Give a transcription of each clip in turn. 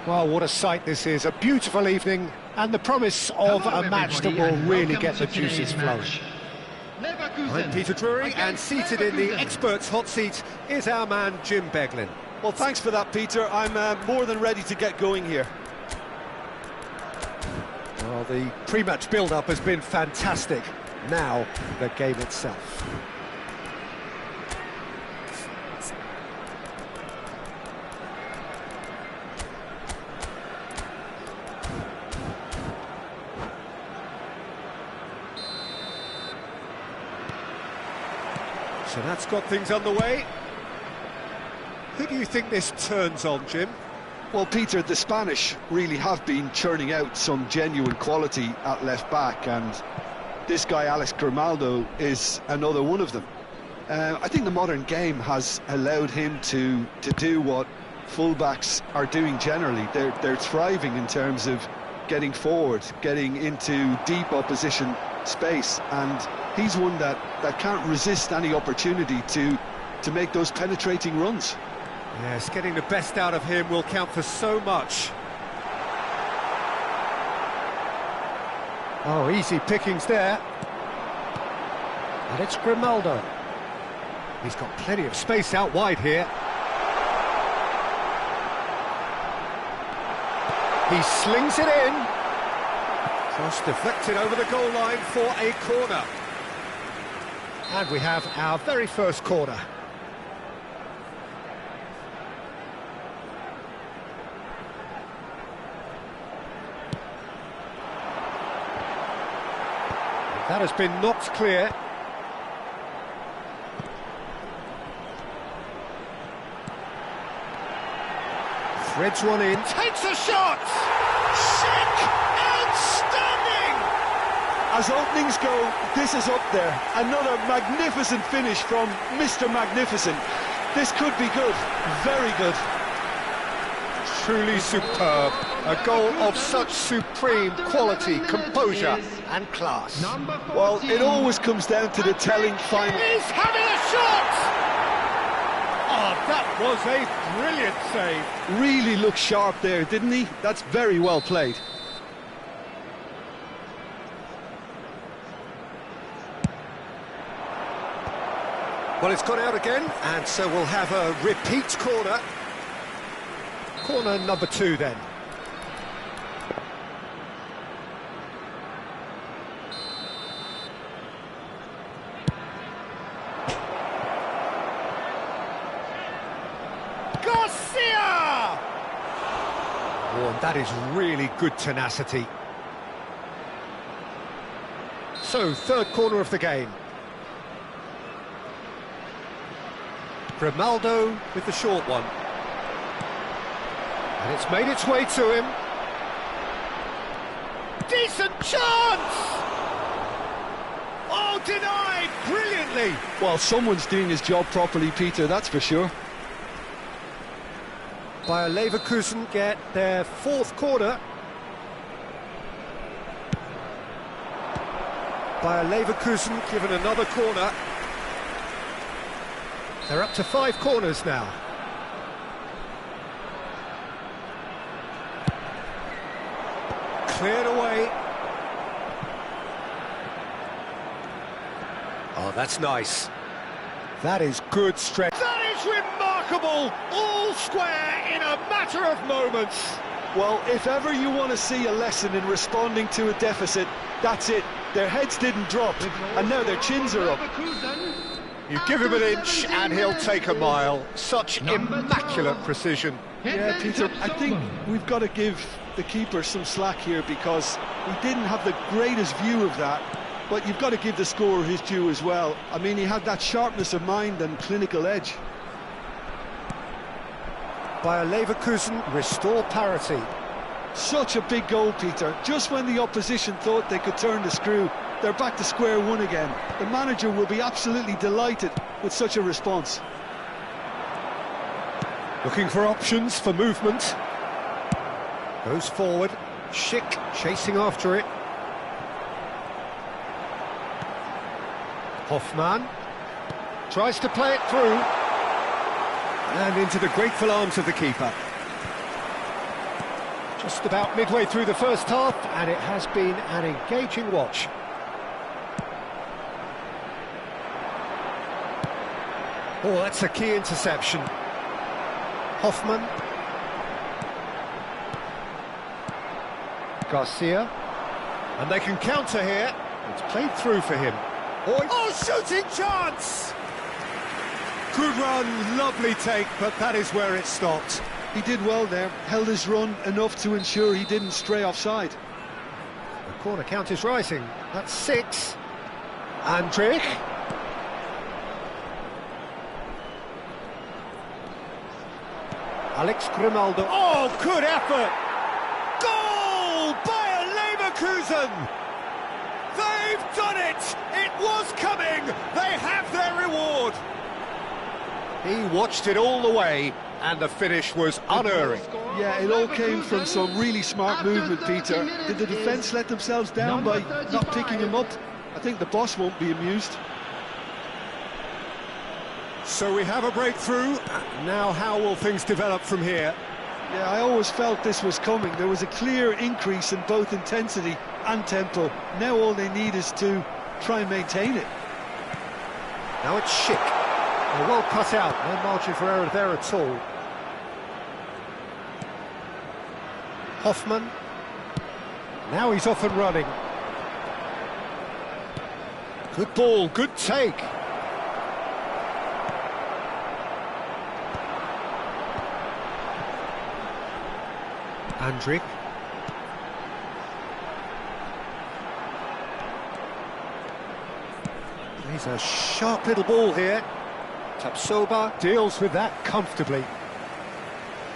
Well, what a sight this is, a beautiful evening, and the promise of a match that will really get the juices flowing. I'm Peter Drury, and seated in the experts' hot seat is our man Jim Beglin. Well, thanks for that, Peter. I'm more than ready to get going here. Well, the pre-match build-up has been fantastic. Now, the game itself. So that's got things underway. Who do you think this turns on, Jim? Well, Peter, the Spanish really have been churning out some genuine quality at left-back, and this guy, Alex Grimaldo, is another one of them. I think the modern game has allowed him to do what fullbacks are doing generally. They're thriving in terms of getting forward, getting into deep opposition space, and he's one that can't resist any opportunity to make those penetrating runs. Yes, getting the best out of him will count for so much. Oh, easy pickings there. And it's Grimaldo. He's got plenty of space out wide here. He slings it in. Cross deflected over the goal line for a corner. And we have our very first corner. That has been knocked clear. Threads one in, takes a shot! Sick! Outstanding! As openings go, this is up there. Another magnificent finish from Mr. Magnificent. This could be good, very good. Truly superb. A goal of such supreme quality, composure and class. Well, it always comes down to the telling final. He's having a shot! Oh, that was a brilliant save. Really looked sharp there, didn't he? That's very well played. Well, it's gone out again, and so we'll have a repeat corner. Corner number 2 then. Oh, and that is really good tenacity. So, third corner of the game. Grimaldo with the short one. And it's made its way to him. Decent chance! Oh, denied brilliantly! Well, someone's doing his job properly, Peter, that's for sure. Bayer Leverkusen get their fourth corner. Bayer Leverkusen given another corner. They're up to 5 corners now. Cleared away. Oh, that's nice. That is good stretch. That is It's remarkable, all square in a matter of moments. Well, if ever you want to see a lesson in responding to a deficit, that's it. Their heads didn't drop, and now their chins are up. You give him an inch and he'll take a mile. Such immaculate precision. Yeah, Peter, I think we've got to give the keeper some slack here because he didn't have the greatest view of that, but you've got to give the scorer his due as well. I mean, he had that sharpness of mind and clinical edge. Bayer Leverkusen restore parity. Such a big goal, Peter. Just when the opposition thought they could turn the screw, they're back to square one again. The manager will be absolutely delighted with such a response. Looking for options for movement. Goes forward. Schick chasing after it. Hoffmann tries to play it through. And into the grateful arms of the keeper. Just about midway through the first half, and it has been an engaging watch. Oh, that's a key interception. Hoffmann. Garcia. And they can counter here. It's played through for him. Oh, shooting chance! Good run, lovely take, but that is where it stopped. He did well there, held his run enough to ensure he didn't stray offside. The corner count is rising. That's 6. Andrich. Alex Grimaldo. Oh, good effort! Goal! Bayer Leverkusen! They've done it! It was coming! They have their reward! He watched it all the way, and the finish was unerring. Yeah, it all came from some really smart movement, Peter. Did the defence let themselves down by not picking him up? I think the boss won't be amused. So we have a breakthrough. Now how will things develop from here? Yeah, I always felt this was coming. There was a clear increase in both intensity and tempo. Now all they need is to try and maintain it. Now it's Schick. They're well cut out, no margin for error there at all. Hoffmann. Now he's off and running. Good ball, good take. Andrich. He's a sharp little ball here. Tapsoba deals with that comfortably.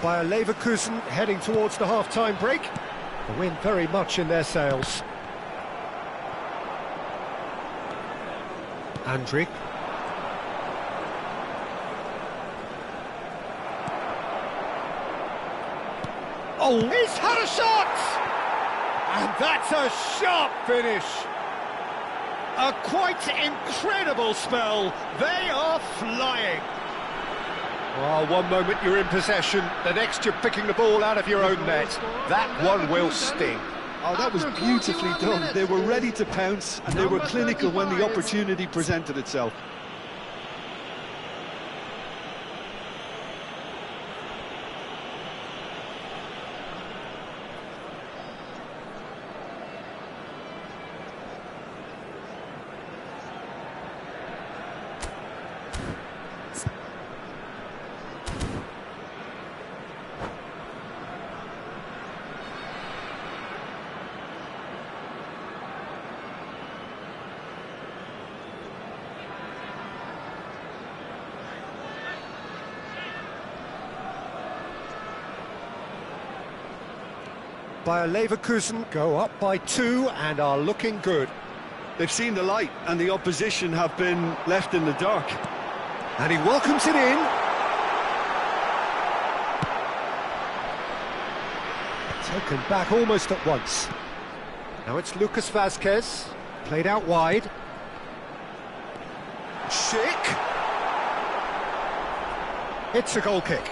Bayer Leverkusen heading towards the half-time break. The wind very much in their sails. Andrich. Oh, he's had a shot! And that's a sharp finish. A quite incredible spell. They are flying. Well, one moment you're in possession, the next you're picking the ball out of your own net. That one will sting. Oh, that was beautifully done. They were ready to pounce, and they were clinical when the opportunity presented itself. Bayer Leverkusen go up by 2 and are looking good. They've seen the light, and the opposition have been left in the dark. And he welcomes it in. Taken back almost at once. Now it's Lucas Vazquez, played out wide. Schick. It's a goal kick.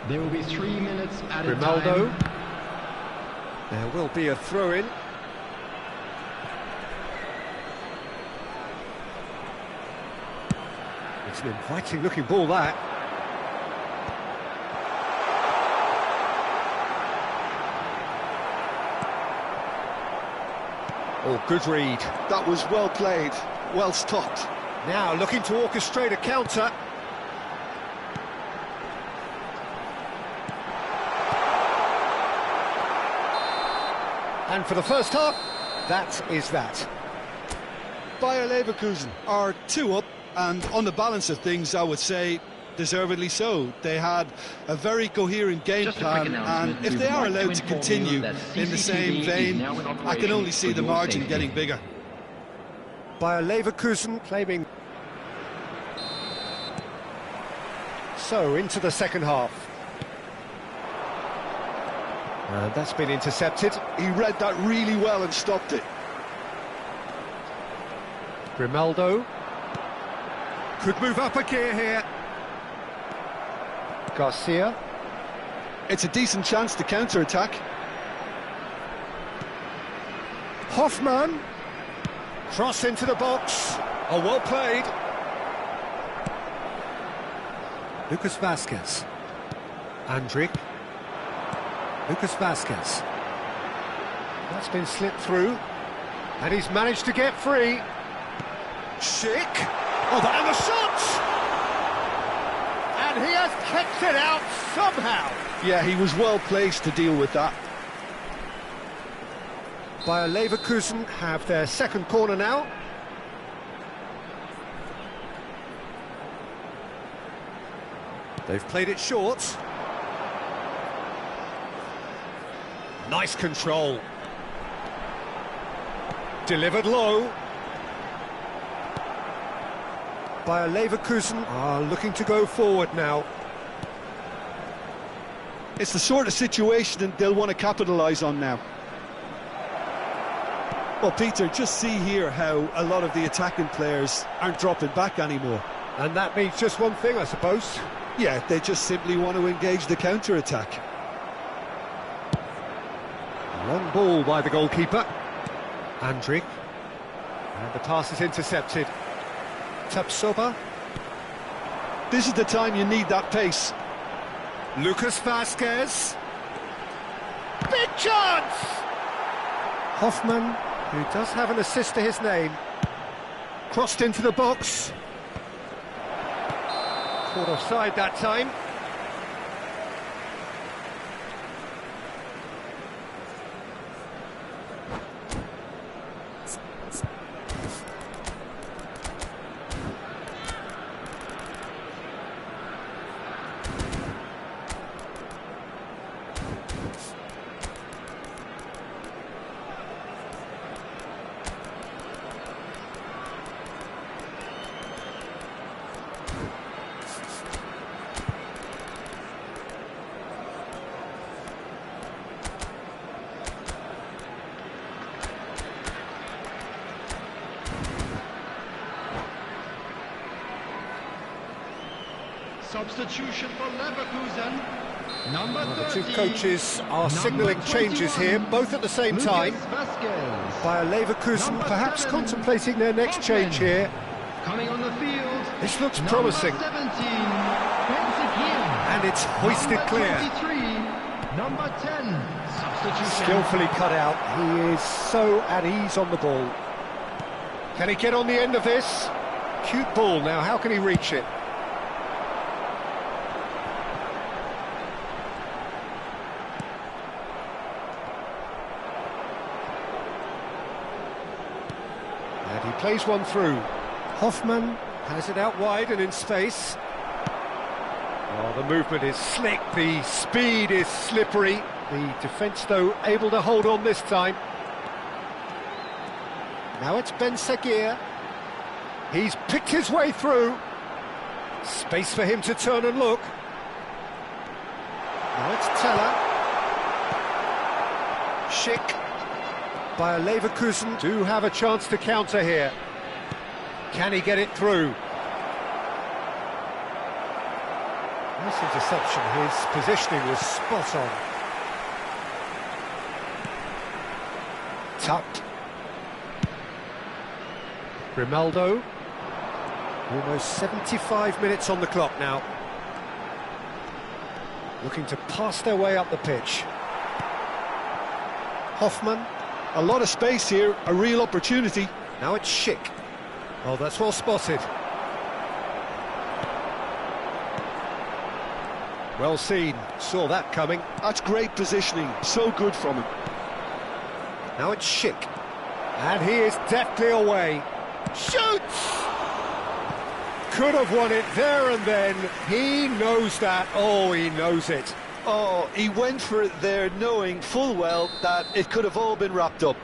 There will be 3 minutes added Grimaldo. time. There will be a throw-in. It's an inviting-looking ball, that. Oh, good read. That was well played, well stopped. Now looking to orchestrate a counter. And for the first half, that is that. Bayer Leverkusen are 2 up, and on the balance of things, I would say deservedly so. They had a very coherent game plan, and if they are allowed to continue in the same vein, I can only see the margin getting bigger. Bayer Leverkusen claiming. So, into the second half. And that's been intercepted. He read that really well and stopped it. Grimaldo. Could move up a gear here. Garcia. It's a decent chance to counter-attack. Hoffman. Cross into the box. Oh, well played. Lucas Vasquez. Andrik. Lucas Vasquez. That's been slipped through. And he's managed to get free. Schick. Oh, and the shot! And he has kept it out somehow. Yeah, he was well placed to deal with that. Bayer Leverkusen have their second corner now. They've played it short. Nice control. Delivered low. Bayer Leverkusen are looking to go forward now. It's the sort of situation that they'll want to capitalise on now. Well, Peter, just see here how a lot of the attacking players aren't dropping back anymore. And that means just one thing, I suppose. Yeah, they just simply want to engage the counter-attack. Long ball by the goalkeeper. Andrik. And the pass is intercepted. Tapsoba. This is the time you need that pace. Lucas Vasquez. Big chance! Hoffman, who does have an assist to his name. Crossed into the box. Caught offside that time. Substitution for Leverkusen. Number 30. The two coaches are signalling changes here, both at the same time. Bayer Leverkusen perhaps contemplating their next change here. Coming on the field. This looks promising. 17, and it's hoisted clear. 43, number 10. Substitution. Skillfully cut out. He is so at ease on the ball. Can he get on the end of this? Cute ball now, how can he reach it? And he plays one through. Hoffman has it out wide and in space. Oh, the movement is slick, the speed is slippery. The defence, though, able to hold on this time. Now it's Ben Seguir. He's picked his way through. Space for him to turn and look. Now it's Teller. Schick. Bayer Leverkusen do have a chance to counter here. Can he get it through? Nice interception, his positioning was spot on. Tucked. Grimaldo. Almost 75 minutes on the clock now. Looking to pass their way up the pitch. Hoffman. A lot of space here, a real opportunity. Now it's Schick. Oh, that's well spotted. Well seen, saw that coming. That's great positioning, so good from him. Now it's Schick. And he is deftly away. Shoots! Could have won it there and then. He knows that. Oh, he knows it. Oh, he went for it there knowing full well that it could have all been wrapped up.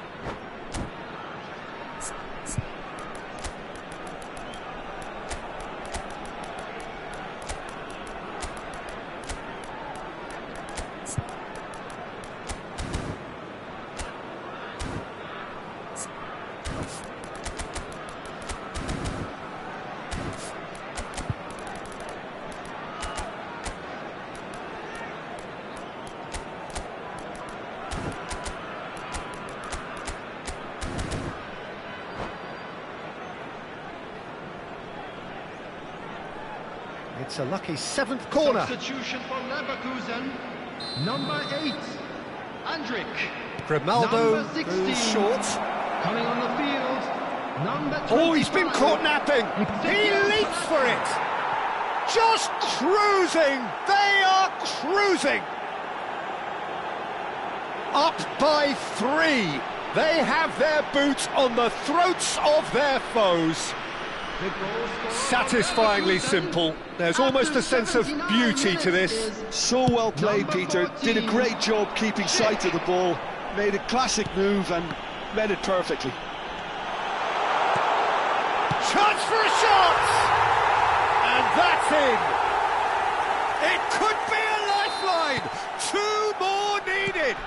It's a lucky seventh corner. Substitution for Leverkusen. Number 8, Andrik. Grimaldo Number 16. moves short. Coming on the field. Number 25. Oh, he's been caught napping. He leaps for it. Just cruising. They are cruising. Up by 3. They have their boots on the throats of their foes. Satisfyingly simple. There's almost a sense of beauty to this. So well played, Peter. Did a great job keeping sight of the ball. Made a classic move and met it perfectly. Chance for a shot! And that's in. It could be a lifeline. 2 more needed.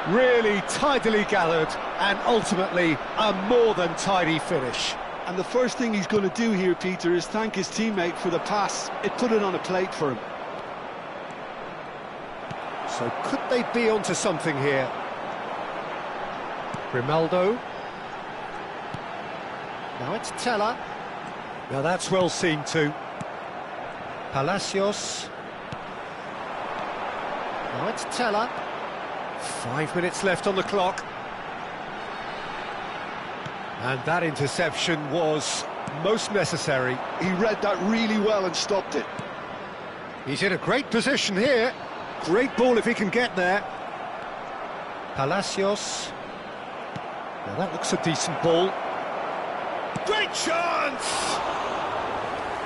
Really tidily gathered and ultimately a more than tidy finish. And the first thing he's going to do here, Peter, is thank his teammate for the pass. It put it on a plate for him. So could they be onto something here? Grimaldo. Now it's Teller. Now that's well seen too. Palacios. Now it's Teller. 5 minutes left on the clock. And that interception was most necessary. He read that really well and stopped it. He's in a great position here. Great ball if he can get there. Palacios. Now that looks a decent ball. Great chance!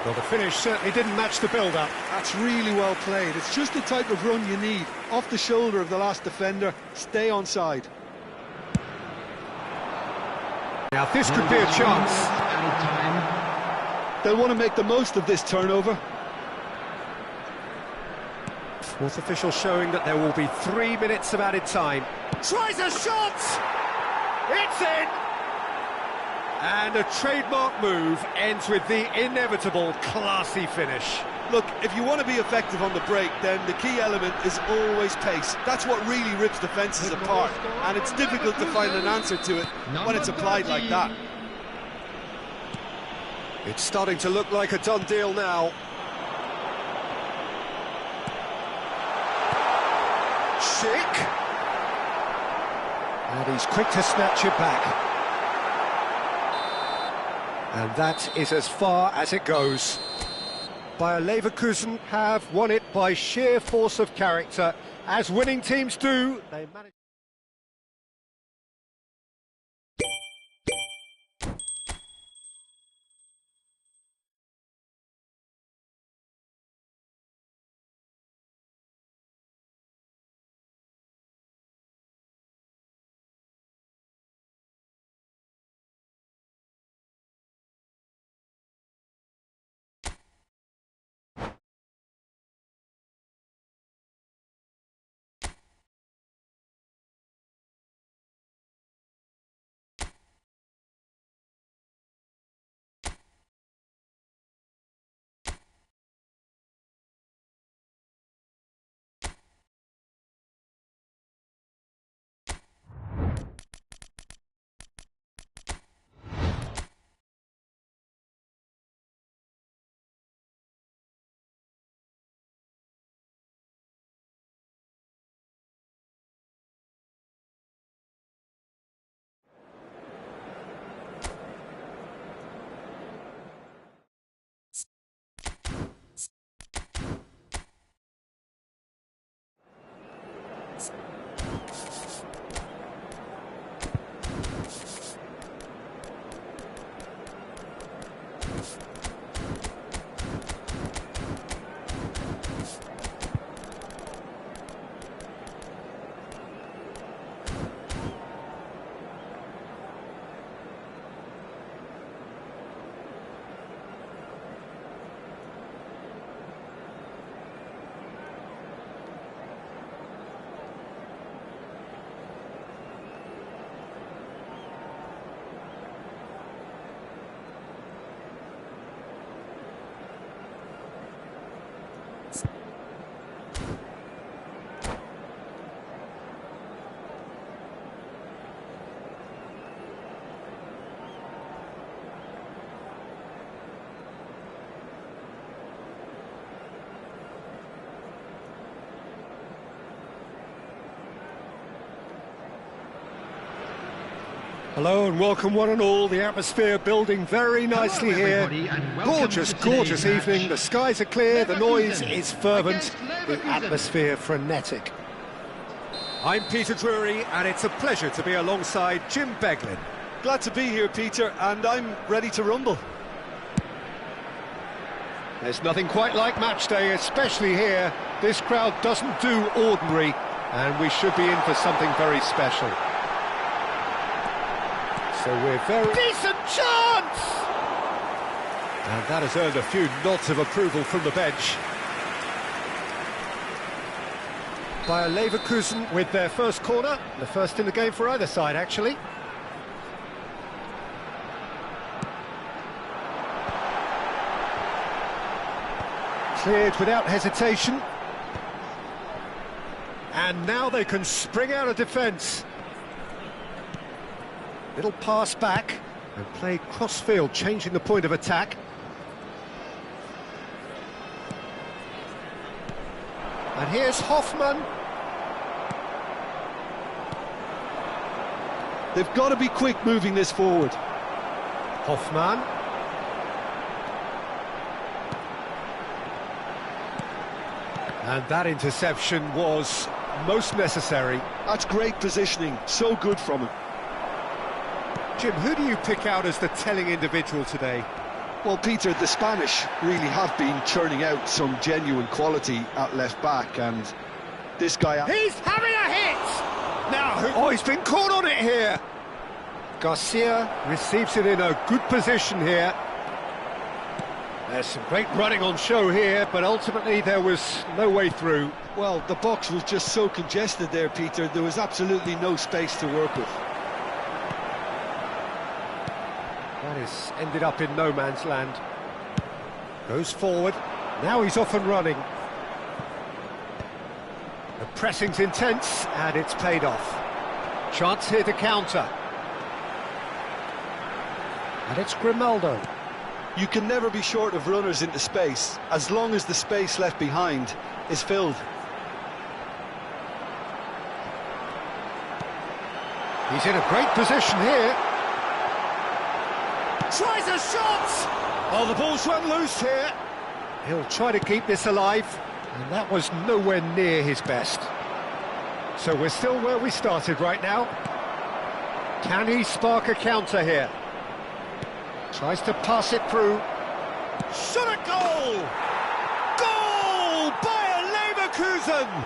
Well, the finish certainly didn't match the build-up. That's really well played. It's just the type of run you need. Off the shoulder of the last defender, stay onside. Now this could be a chance. They'll want to make the most of this turnover. Fourth official showing that there will be 3 minutes of added time. Tries a shot! It's in! And a trademark move ends with the inevitable classy finish. Look, if you want to be effective on the break, then the key element is always pace. That's what really rips defences apart, and it's difficult to find an answer to it when it's applied like that. It's starting to look like a done deal now. Schick. And he's quick to snatch it back. And that is as far as it goes. Bayer Leverkusen have won it by sheer force of character. As winning teams do, they manage... Hello and welcome one and all. The atmosphere building very nicely here. Gorgeous, gorgeous evening. The skies are clear, the noise is fervent, the atmosphere frenetic. I'm Peter Drury and it's a pleasure to be alongside Jim Beglin. Glad to be here, Peter, and I'm ready to rumble. There's nothing quite like match day, especially here. This crowd doesn't do ordinary, and we should be in for something very special. So we're very... Decent chance! And that has earned a few nods of approval from the bench. Bayer Leverkusen with their first corner, the first in the game for either side, actually. Cleared without hesitation. And now they can spring out of defence. Little pass back and played cross-field, changing the point of attack. And here's Hoffmann. They've got to be quick moving this forward. Hoffmann. And that interception was most necessary. That's great positioning, so good from him. Jim, who do you pick out as the telling individual today? Well, Peter, the Spanish really have been churning out some genuine quality at left-back, and this guy... He's having a hit! Now, oh, he's been caught on it here! Garcia receives it in a good position here. There's some great running on show here, but ultimately there was no way through. Well, the box was just so congested there, Peter, there was absolutely no space to work with. That is ended up in no man's land. Goes forward, now he's off and running. The pressing's intense, and it's paid off. Chance here to counter. And it's Grimaldo. You can never be short of runners into space, as long as the space left behind is filled. He's in a great position here. Tries a shot! Oh, the ball's run loose here. He'll try to keep this alive, and that was nowhere near his best. So we're still where we started right now. Can he spark a counter here? Tries to pass it through. Shot a goal! Goal! Bayer Leverkusen!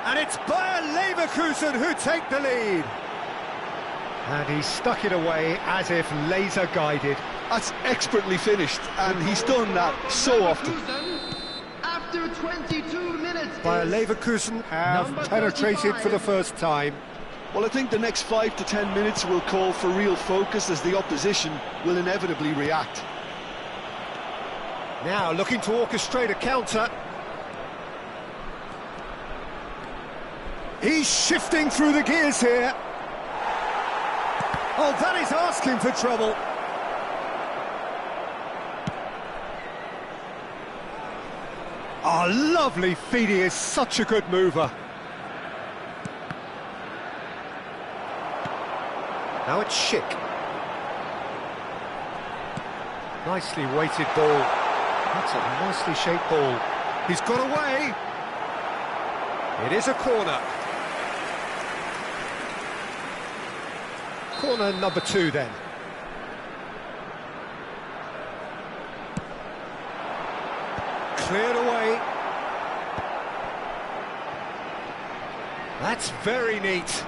And it's Bayer Leverkusen who take the lead. And he stuck it away as if laser-guided. That's expertly finished, and he's done that so often. After 22 minutes, Bayer Leverkusen have penetrated for the first time. Well, I think the next 5 to 10 minutes will call for real focus, as the opposition will inevitably react. Now looking to orchestrate a counter. He's shifting through the gears here. Oh, that is asking for trouble. Oh, lovely feed. He is such a good mover. Now it's Schick. Nicely weighted ball. That's a nicely shaped ball. He's got away. It is a corner. Corner number 2 then. Cleared away. That's very neat.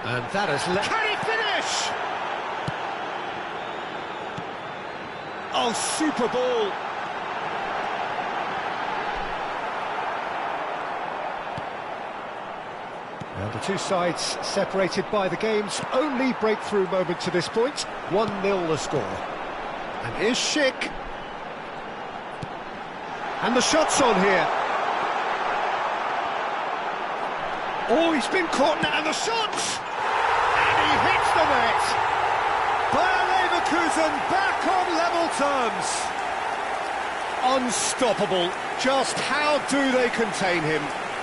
And that has let... Can he finish? Oh, super ball. Now the two sides separated by the game's only breakthrough moment to this point. 1-0 the score. And here's Schick. And the shot's on here. Oh, he's been caught now, and the shot! And he hits the net! Bayer Leverkusen back on level terms. Unstoppable. Just how do they contain him?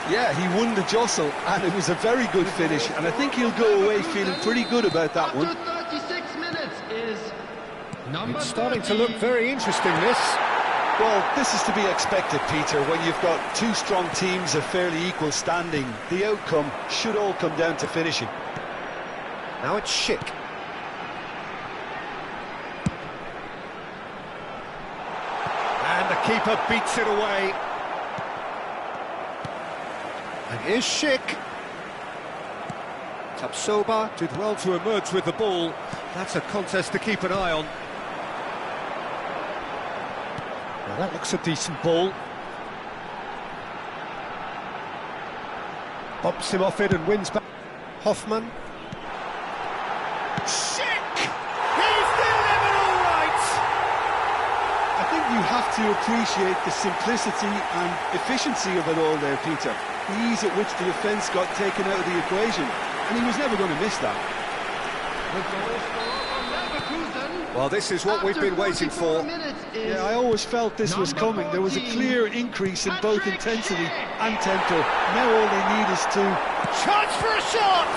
Yeah, he won the jostle, and it was a very good finish, and I think he'll go away feeling pretty good about that one. After 36 minutes is number It's starting to 13. look very interesting, this. Well, this is to be expected, Peter, when you've got two strong teams of fairly equal standing. The outcome should all come down to finishing. Now it's Schick. And the keeper beats it away. And here's Schick. Tapsoba did well to emerge with the ball. That's a contest to keep an eye on. Now that looks a decent ball. Bumps him off it and wins back. Hoffman. Schick! He's delivered all right! I think you have to appreciate the simplicity and efficiency of it all there, Peter. The ease at which the defence got taken out of the equation, and he was never going to miss that. The goal scorer for Leverkusen. Well, this is what we've been waiting for. Yeah, I always felt this was coming. There was a clear increase in both intensity and tempo. Now all they need is to... Chance for a shot!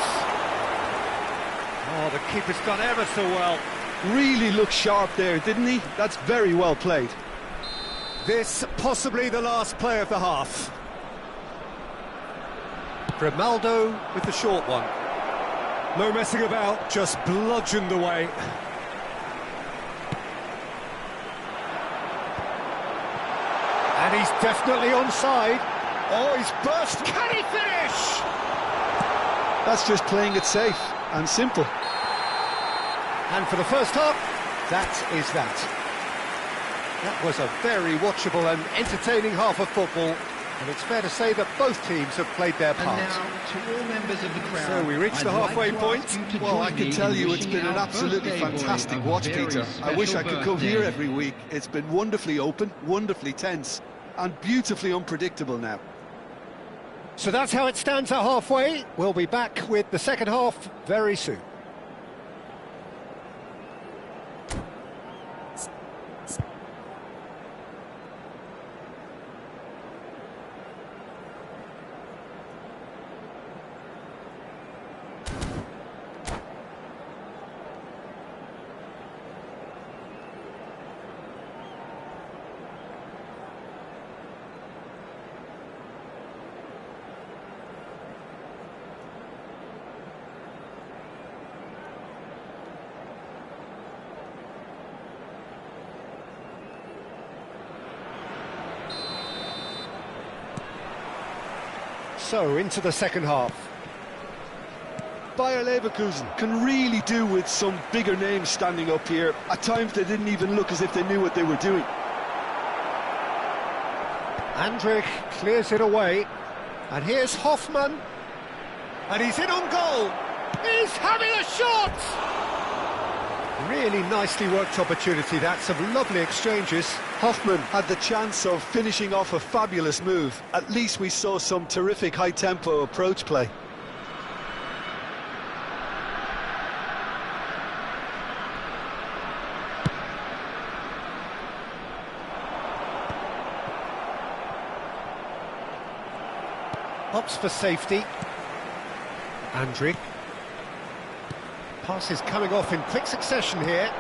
Oh, the keeper's done ever so well. Really look sharp there, didn't he? That's very well played. This possibly the last play of the half. Grimaldo with the short one. No messing about, just bludgeoned away. And he's definitely onside. Oh, he's burst. Can he finish? That's just playing it safe and simple. And for the first half, that is that. That was a very watchable and entertaining half of football. And it's fair to say that both teams have played their And part. now, to all members of the crowd, So we reached the I'd like halfway to point. ask you to Well, join I can me tell in you it's wishing been an our absolutely birthday boy fantastic a watch, very Peter. I wish I special could come here birthday. every week. It's been wonderfully open, wonderfully tense, and beautifully unpredictable now. So that's how it stands at halfway. We'll be back with the second half very soon. So, into the second half. Bayer Leverkusen can really do with some bigger names standing up here. At times they didn't even look as if they knew what they were doing. Andrich clears it away. And here's Hoffman. And he's in on goal. He's having a shot! Really nicely worked opportunity, that. Some lovely exchanges. Hoffman had the chance of finishing off a fabulous move. At least we saw some terrific high-tempo approach play. Hops for safety. Andrich. Pass is coming off in quick succession here.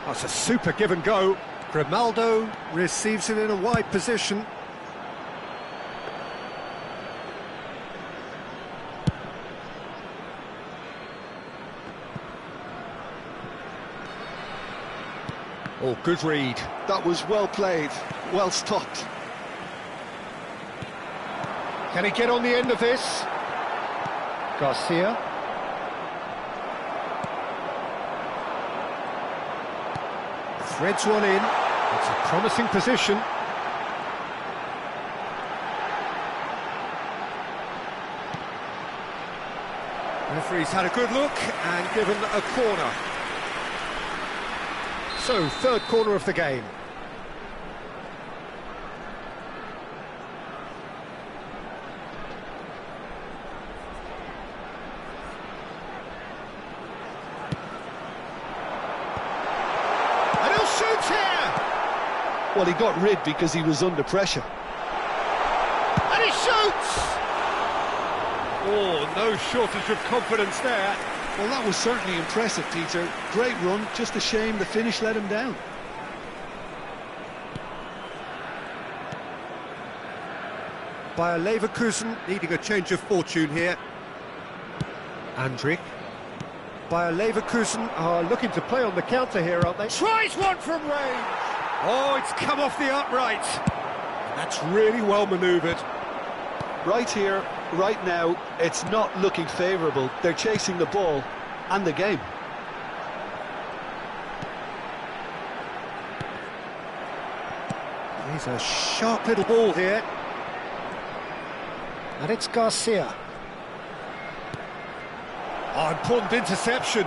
That's a super give and go. Grimaldo receives it in a wide position. Oh, good read. That was well played, well stopped. Can he get on the end of this? Garcia. Threads one in. It's a promising position. Referee's had a good look and given a corner. So, third corner of the game. And he'll shoot here! Well, he got rid because he was under pressure. And he shoots! Oh, no shortage of confidence there. Well, that was certainly impressive, Peter. Great run, just a shame the finish let him down. Bayer Leverkusen needing a change of fortune here. Andrik. Bayer Leverkusen are looking to play on the counter here, aren't they? Tries one from range! Oh, it's come off the upright. That's really well manoeuvred. Right here, right now, it's not looking favourable. They're chasing the ball and the game. He's a sharp little ball here. And it's Garcia. Oh, important interception.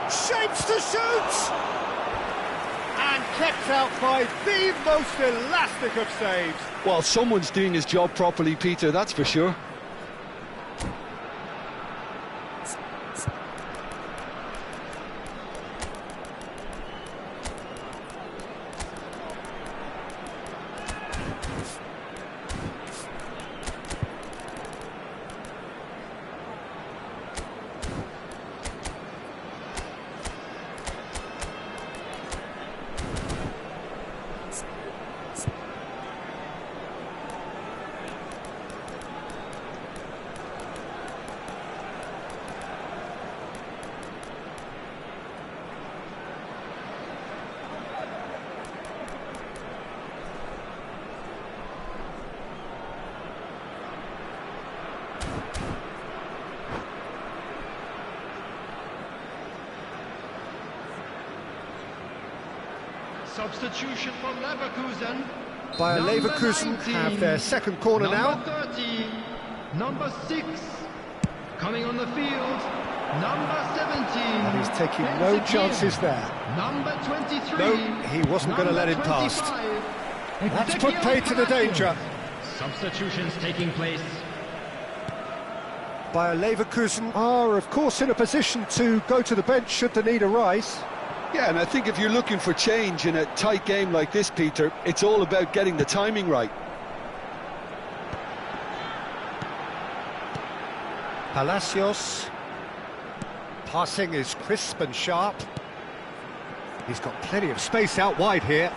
Shapes to shoot! And kept out by the most elastic of saves. Well, someone's doing his job properly, Peter, that's for sure. Substitution for Leverkusen. Bayer Leverkusen have their second corner now. Number 30, number 6, coming on the field, number 17. And he's taking no chances there. Number 23. No, he wasn't going to let it pass. That's put paid to the danger. Substitutions taking place. Bayer Leverkusen are, of course, in a position to go to the bench should the need arise. Yeah, and I think if you're looking for change in a tight game like this, Peter, it's all about getting the timing right. Palacios. Passing is crisp and sharp. He's got plenty of space out wide here.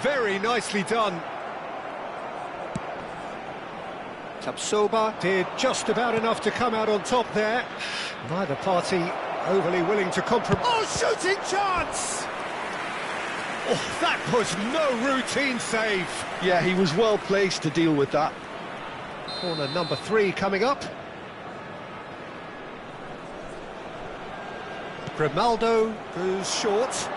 Very nicely done. Tapsoba did just about enough to come out on top there. Neither party overly willing to compromise. Oh, shooting chance! Oh, that was no routine save. Yeah, he was well placed to deal with that. Corner number 3 coming up. Grimaldo goes short.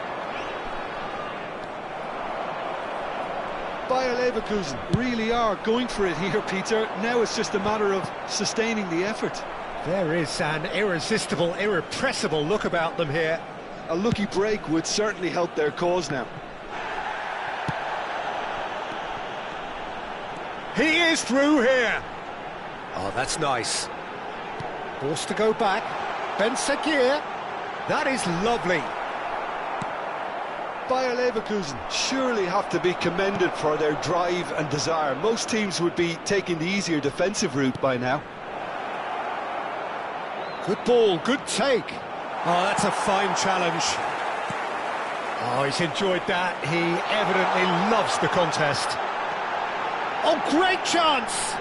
Bayer Leverkusen really are going for it here, Peter. Now it's just a matter of sustaining the effort. There is an irresistible, irrepressible look about them here. A lucky break would certainly help their cause now. He is through here. Oh, that's nice. Forced to go back. Ben Seguir. That is lovely. Bayer Leverkusen surely have to be commended for their drive and desire. Most teams would be taking the easier defensive route by now. Good ball, good take. Oh, that's a fine challenge. Oh, he's enjoyed that. He evidently loves the contest. Oh, great chance!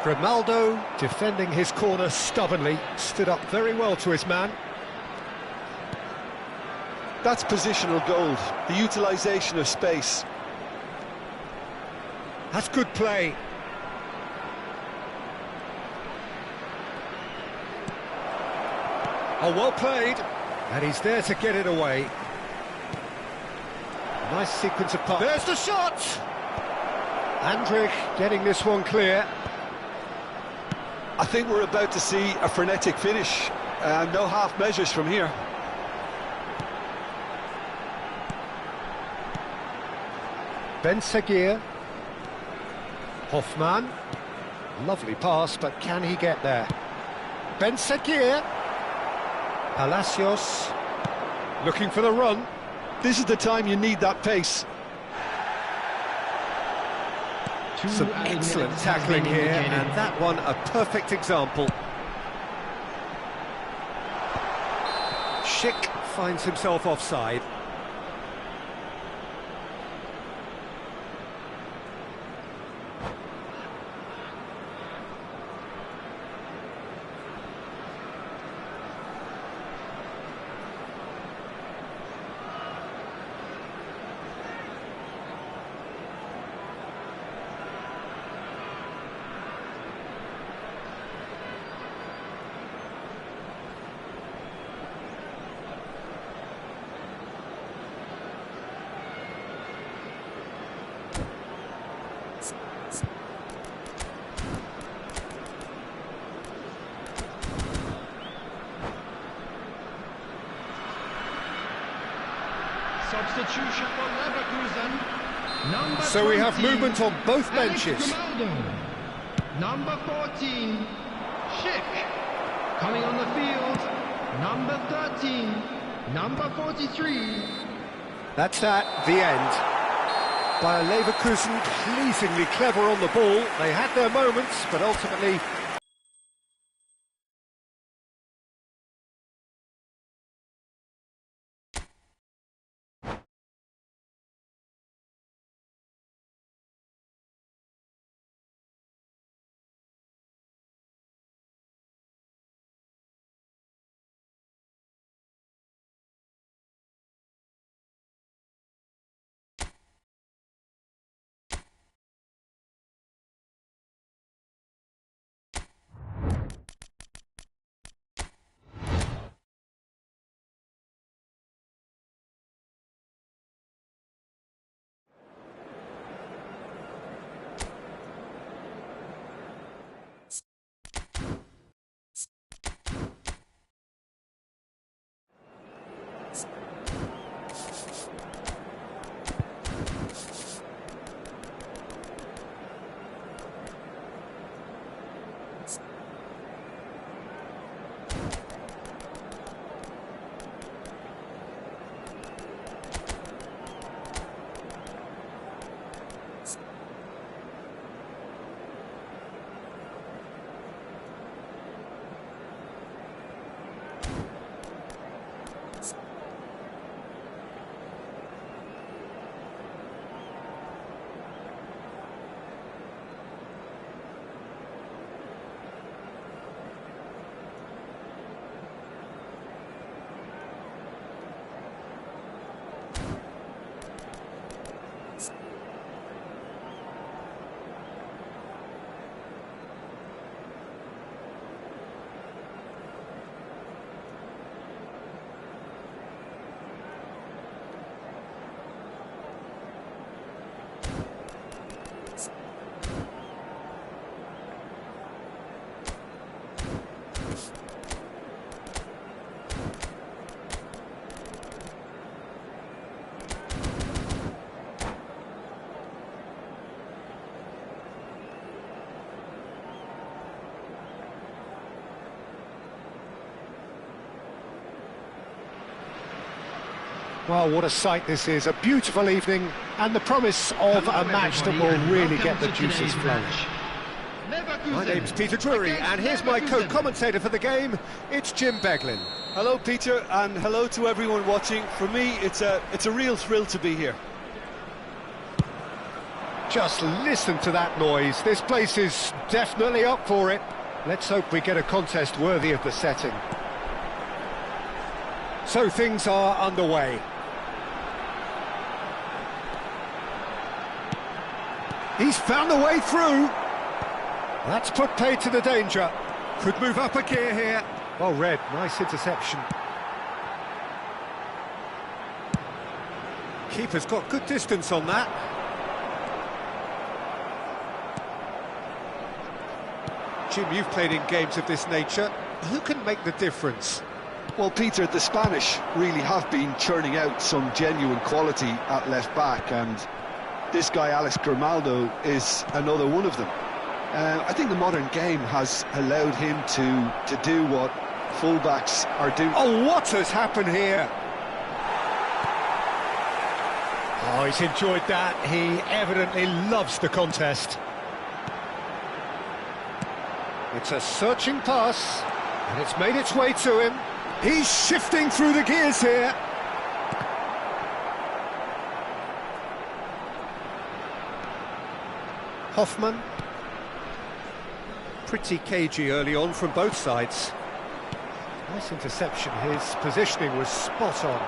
Grimaldo, defending his corner stubbornly, stood up very well to his man. That's positional gold, the utilisation of space. That's good play. Oh, well played. And he's there to get it away. Nice sequence of passes. There's the shot! Andrich getting this one clear. I think we're about to see a frenetic finish. No half measures from here. Ben Seguir. Hoffman. Lovely pass, but can he get there? Ben Seguir. Palacios. Looking for the run. This is the time you need that pace. Some excellent tackling here, and that one a perfect example. Schick finds himself offside. Substitution for Leverkusen. Number So we have 20, movement on both Alex benches. Grimaldo. Number 14, Schick. Coming on the field, number 13, number 43. That's that, the end. Bayer Leverkusen pleasingly clever on the ball. They had their moments, but ultimately well, what a sight this is. A beautiful evening and the promise of a match that will really get the juices flowing. My name's Peter Drury, and here's my co-commentator for the game. It's Jim Beglin. Hello, Peter, and hello to everyone watching. For me, it's a real thrill to be here. Just listen to that noise. This place is definitely up for it. Let's hope we get a contest worthy of the setting. So things are underway. He's found the way through. That's put paid to the danger. Could move up a gear here. Well read, nice interception. Keeper's got good distance on that. Jim, you've played in games of this nature. Who can make the difference? Well, Peter, the Spanish really have been churning out some genuine quality at left-back, and this guy, Alex Grimaldo, is another one of them. I think the modern game has allowed him to do what fullbacks are doing. Oh, what has happened here? Oh, he's enjoyed that. He evidently loves the contest. It's a searching pass, and it's made its way to him. He's shifting through the gears here. Hoffman. Pretty cagey early on from both sides. Nice interception. His positioning was spot on.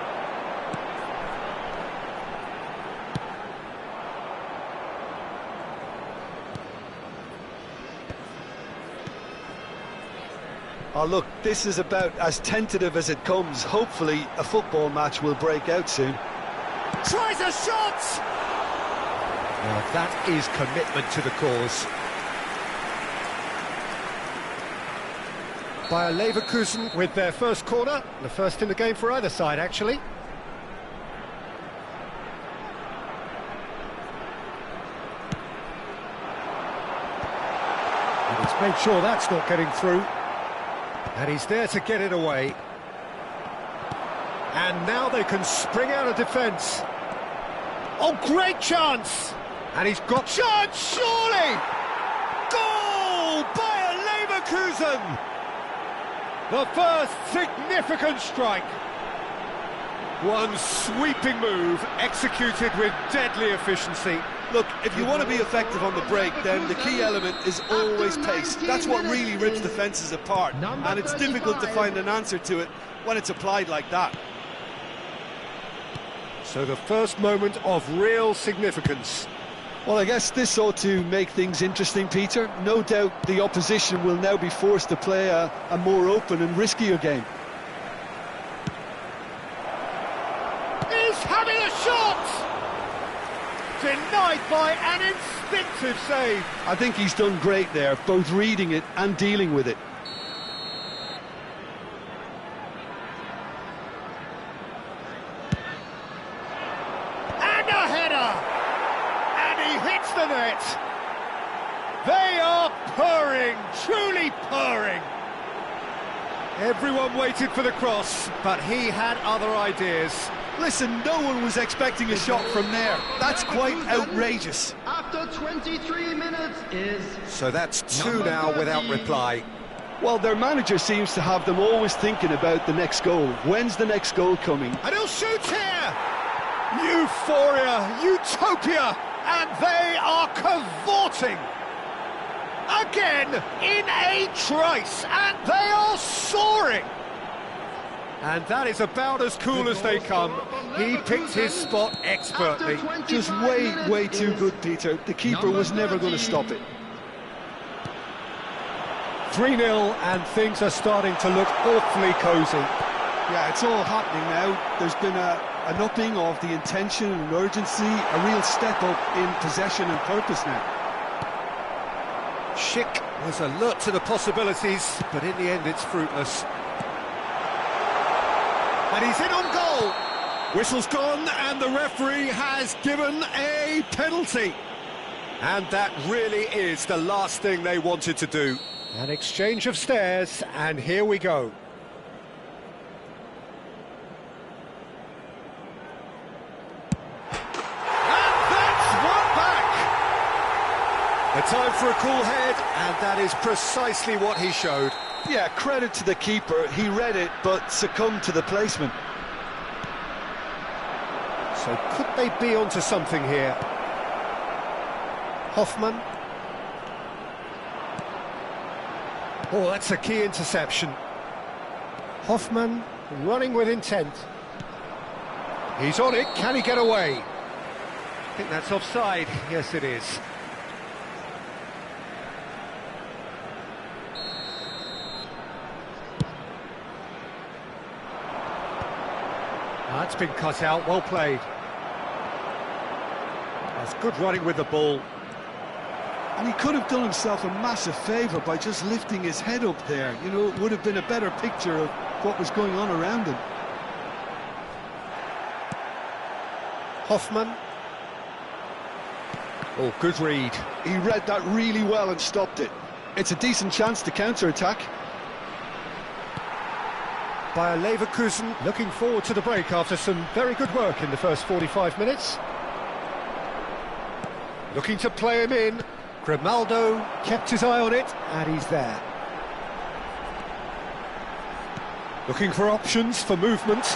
Oh, look, this is about as tentative as it comes. Hopefully, a football match will break out soon. Tries a shot! Now that is commitment to the cause. Bayer Leverkusen with their first corner, the first in the game for either side, actually. And he's made sure that's not getting through. And he's there to get it away. And now they can spring out of defence. Oh, great chance! And he's got chance, surely! Goal! Bayer Leverkusen! The first significant strike. One sweeping move, executed with deadly efficiency. Look, if you want to be effective on the break, then the key element is always pace. That's what really rips defences apart, and it's difficult to find an answer to it when it's applied like that. So the first moment of real significance. Well, I guess this ought to make things interesting, Peter. No doubt the opposition will now be forced to play a more open and riskier game. He's having a shot! Denied by an instinctive save. I think he's done great there, both reading it and dealing with it. And a header! And he hits the net! They are purring, truly purring. Everyone waited for the cross, but he had other ideas. Listen, no one was expecting a shot from there. That's quite outrageous. After 23 minutes is... So that's two now without reply. Well, their manager seems to have them always thinking about the next goal. When's the next goal coming? And he'll shoot here! Euphoria, utopia, and they are cavorting! Again, in a trice, and they are soaring! And that is about as cool as they come. He picked his spot expertly. Just way too good, Peter. The keeper was never going to stop it. 3-0, and things are starting to look awfully cosy. Yeah, it's all happening now. There's been an upping of the intention and urgency, a real step up in possession and purpose now. Schick was alert to the possibilities, but in the end it's fruitless. And he's in on goal. Whistle's gone, and the referee has given a penalty. And that really is the last thing they wanted to do. An exchange of stares, and here we go. And that's one back! A time for a cool head, and that is precisely what he showed. Yeah, credit to the keeper. He read it, but succumbed to the placement. So could they be onto something here? Hoffman. Oh, that's a key interception. Hoffman running with intent. He's on it, can he get away? I think that's offside, yes it is. That's been cut out, well played. That's good running with the ball. And he could have done himself a massive favour by just lifting his head up there. You know, it would have been a better picture of what was going on around him. Hoffman. Oh, good read. He read that really well and stopped it. It's a decent chance to counter-attack. Bayer Leverkusen looking forward to the break after some very good work in the first 45 minutes. Looking to play him in. Grimaldo kept his eye on it, and he's there. Looking for options for movement.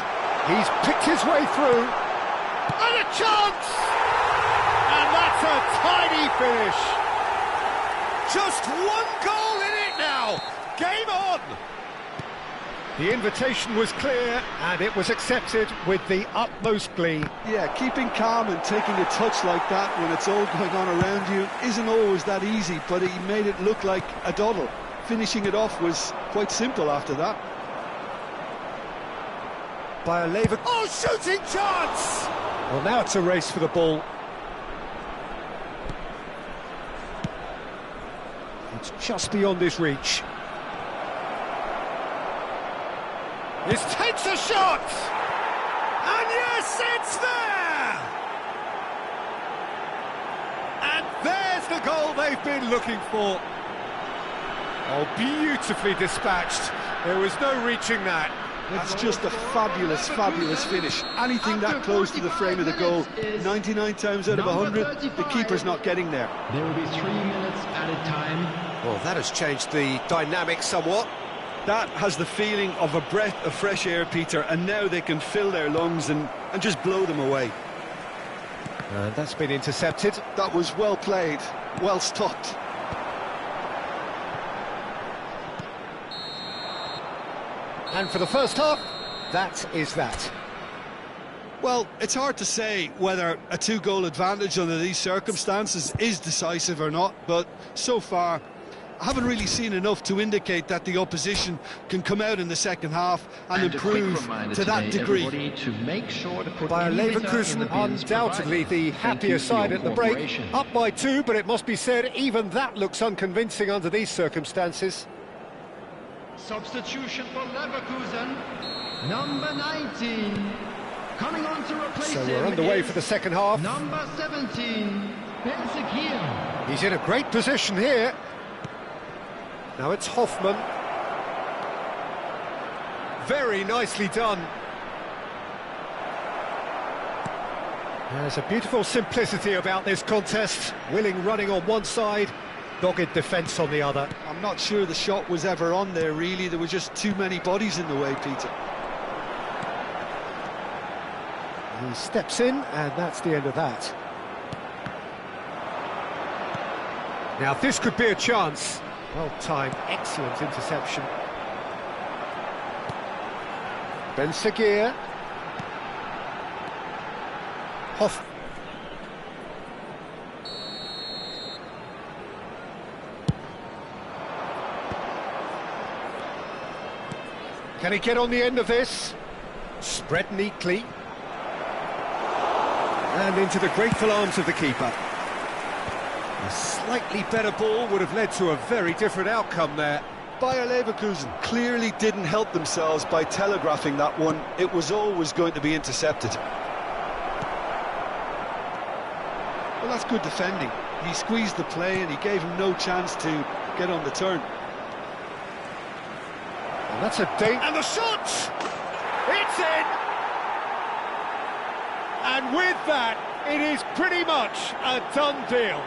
He's picked his way through. And a chance! And that's a tiny finish. Just one goal in it now. Game on! The invitation was clear, and it was accepted with the utmost glee. Yeah, keeping calm and taking a touch like that when it's all going on around you isn't always that easy, but he made it look like a doddle. Finishing it off was quite simple after that. Bayer Leverkusen. Oh, shooting chance! Well, now it's a race for the ball. It's just beyond his reach. This takes a shot! And yes, it's there! And there's the goal they've been looking for. Oh, beautifully dispatched. There was no reaching that. That's just a fabulous, fabulous finish. Anything that close to the frame of the goal, 99 times out of 100, the keeper's not getting there. There will be 3 minutes added time. Well, that has changed the dynamic somewhat. That has the feeling of a breath of fresh air, Peter, and now they can fill their lungs and just blow them away. And that's been intercepted. That was well played, well stopped. And for the first half, that is that. Well, it's hard to say whether a two-goal advantage under these circumstances is decisive or not, but so far I haven't really seen enough to indicate that the opposition can come out in the second half and improve to that degree. Bayer Leverkusen undoubtedly the happier side at the break. Up by 2, but it must be said, even that looks unconvincing under these circumstances. Substitution for Leverkusen, number 19. Coming on to replace him. So we're underway for the second half. Number 17, Benzema. He's in a great position here. Now it's Hoffman. Very nicely done. There's a beautiful simplicity about this contest. Willing running on one side, dogged defence on the other. I'm not sure the shot was ever on there, really. There were just too many bodies in the way, Peter. He steps in, and that's the end of that. Now this could be a chance. Well-timed, excellent interception. Benzema. Hoff. Can he get on the end of this? Spread neatly. And into the grateful arms of the keeper. A slightly better ball would have led to a very different outcome there. Bayer Leverkusen clearly didn't help themselves by telegraphing that one. It was always going to be intercepted. Well, that's good defending. He squeezed the play and he gave him no chance to get on the turn. And that's a date. And the shot! It's in! And with that, it is pretty much a done deal.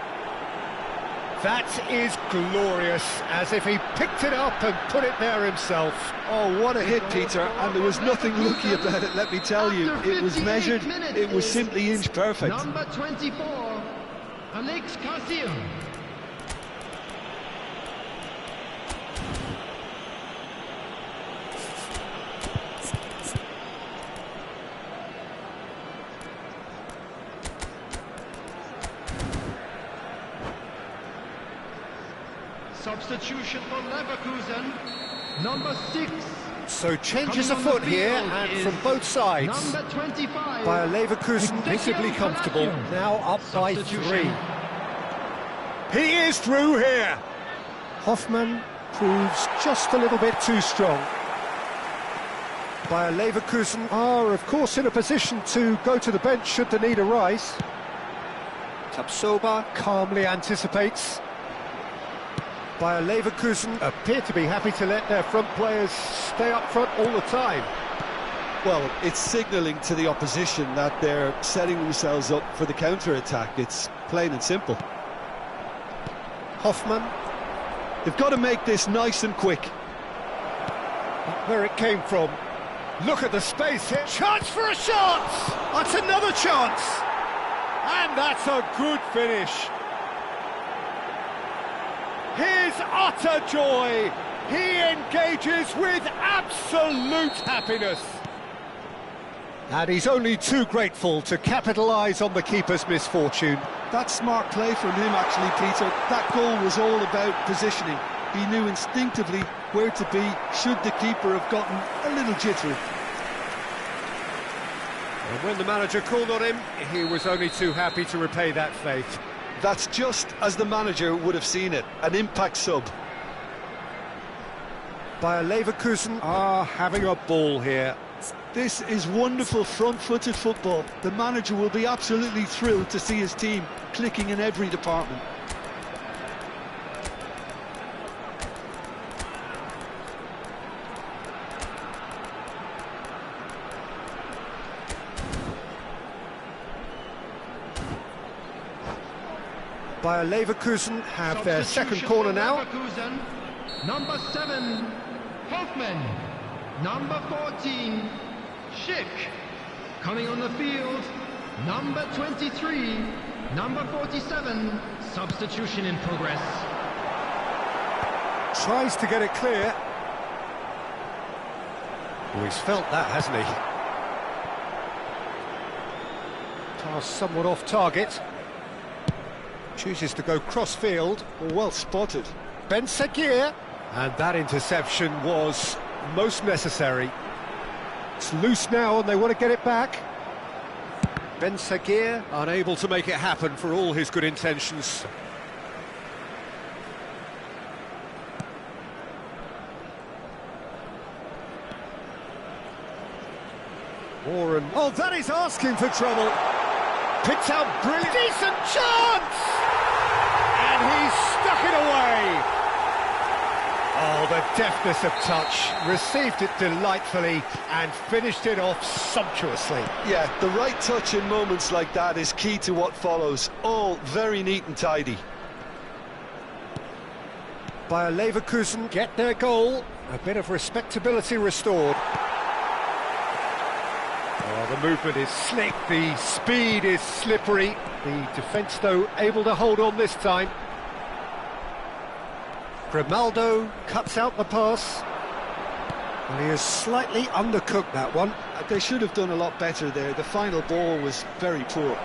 That is glorious, as if he picked it up and put it there himself. Oh, what a hit, Peter, and there was nothing lucky about it, let me tell you. It was measured, it was simply inch perfect. Number 24, Alex Garcia. Substitution for Leverkusen, number 6. So changes afoot here, and from both sides. Number 25. Bayer Leverkusen visibly comfortable, now up by 3. He is through here. Hoffmann proves just a little bit too strong. Bayer Leverkusen are, of course, in a position to go to the bench should the need arise. Tapsoba calmly anticipates. Bayer Leverkusen appear to be happy to let their front players stay up front all the time. Well, it's signalling to the opposition that they're setting themselves up for the counter-attack. It's plain and simple. Hoffmann. They've got to make this nice and quick. Where it came from. Look at the space here. Chance for a shot! That's another chance! And that's a good finish. His utter joy. He engages with absolute happiness. And he's only too grateful to capitalise on the keeper's misfortune. That's smart play from him, actually, Peter. That goal was all about positioning. He knew instinctively where to be should the keeper have gotten a little jittery. And when the manager called on him, he was only too happy to repay that faith. That's just as the manager would have seen it, an impact sub. Bayer Leverkusen are having a ball here. This is wonderful front-footed football. The manager will be absolutely thrilled to see his team clicking in every department. Bayer Leverkusen have their second corner now. Leverkusen, number 7, Hoffmann. Number 14, Schick. Coming on the field, number 23, number 47. Substitution in progress. Tries to get it clear. Oh, he's felt that, hasn't he? Pass somewhat off target. Chooses to go cross-field. Well spotted. Ben Seguir. And that interception was most necessary. It's loose now and they want to get it back. Ben Seguir unable to make it happen for all his good intentions. Warren. Oh, that is asking for trouble. Picked out brilliant. Decent chance! And he's stuck it away. Oh, the deftness of touch. Received it delightfully and finished it off sumptuously. Yeah, the right touch in moments like that is key to what follows. All very neat and tidy. Bayer Leverkusen get their goal. A bit of respectability restored. Oh, the movement is slick, the speed is slippery. The defence, though, able to hold on this time. Grimaldo cuts out the pass. And he has slightly undercooked that one. They should have done a lot better there. The final ball was very poor.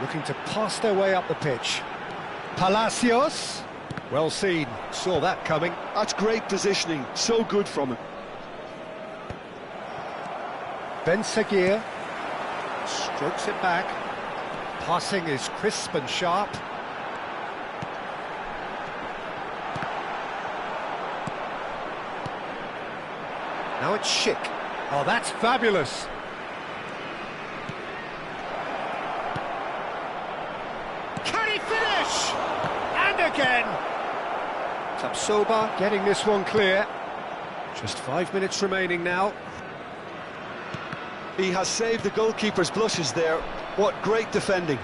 Looking to pass their way up the pitch. Palacios. Well seen, saw that coming. That's great positioning, so good from him. Ben Seguir strokes it back. Passing is crisp and sharp. Now it's Schick. Oh, that's fabulous. Can he finish? And again. Tapsoba getting this one clear. Just 5 minutes remaining now. He has saved the goalkeeper's blushes there. What great defending.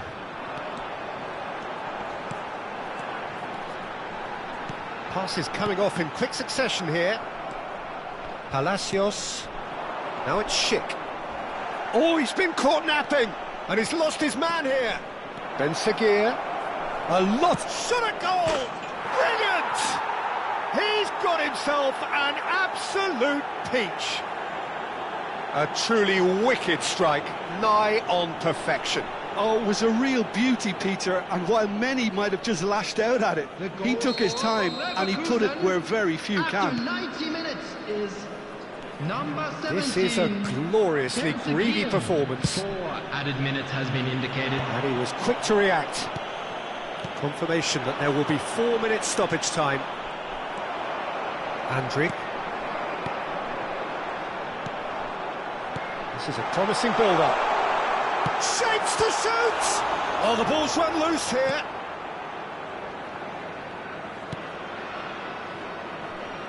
Passes coming off in quick succession here. Palacios. Now it's Schick. Oh, he's been caught napping, and he's lost his man here. Ben Seguir. A lot. Shot a goal! Brilliant! He's got himself an absolute peach. A truly wicked strike, nigh on perfection. Oh, it was a real beauty, Peter, and while many might have just lashed out at it, he took his time and he put it where very few can. 90 minutes is number 17. This is a gloriously greedy performance. 4 added minutes has been indicated. And he was quick to react. Confirmation that there will be 4 minutes stoppage time. Andrick. This is a promising build-up. Shapes to shoot! Oh, the ball's run loose here.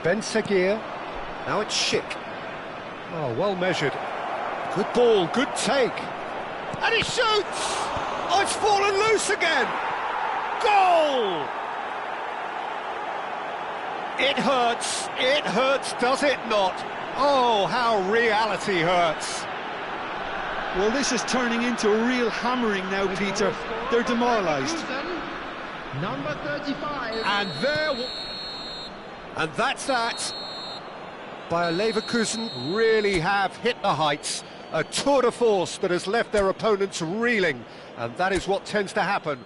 Ben Seguir. Now it's Schick. Oh, well measured. Good ball, good take. And he shoots! Oh, it's fallen loose again! Goal! It hurts, does it not? Oh, how reality hurts. Well, this is turning into a real hammering now, Peter. They're demoralised. Number 35. And that's that. Bayer Leverkusen really have hit the heights. A tour de force that has left their opponents reeling. And that is what tends to happen